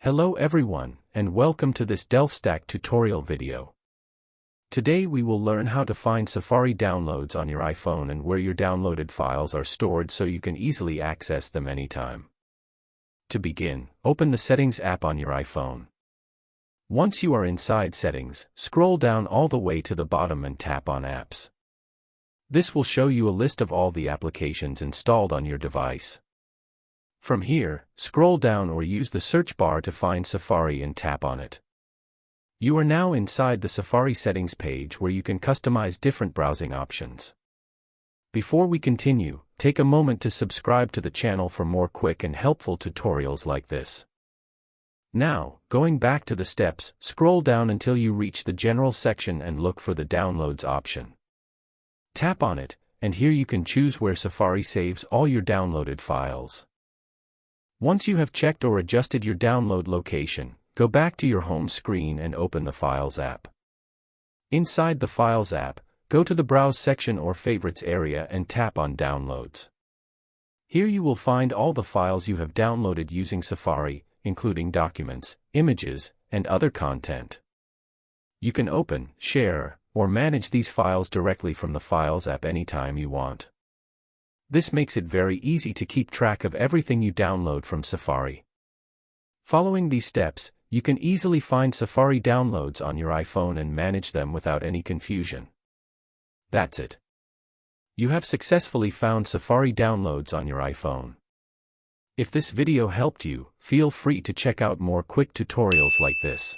Hello everyone, and welcome to this DelfStack tutorial video. Today we will learn how to find Safari downloads on your iPhone and where your downloaded files are stored so you can easily access them anytime. To begin, open the Settings app on your iPhone. Once you are inside Settings, scroll down all the way to the bottom and tap on Apps. This will show you a list of all the applications installed on your device. From here, scroll down or use the search bar to find Safari and tap on it. You are now inside the Safari settings page where you can customize different browsing options. Before we continue, take a moment to subscribe to the channel for more quick and helpful tutorials like this. Now, going back to the steps, scroll down until you reach the General section and look for the Downloads option. Tap on it, and here you can choose where Safari saves all your downloaded files. Once you have checked or adjusted your download location, go back to your home screen and open the Files app. Inside the Files app, go to the Browse section or Favorites area and tap on Downloads. Here you will find all the files you have downloaded using Safari, including documents, images, and other content. You can open, share, or manage these files directly from the Files app anytime you want. This makes it very easy to keep track of everything you download from Safari. Following these steps, you can easily find Safari downloads on your iPhone and manage them without any confusion. That's it. You have successfully found Safari downloads on your iPhone. If this video helped you, feel free to check out more quick tutorials like this.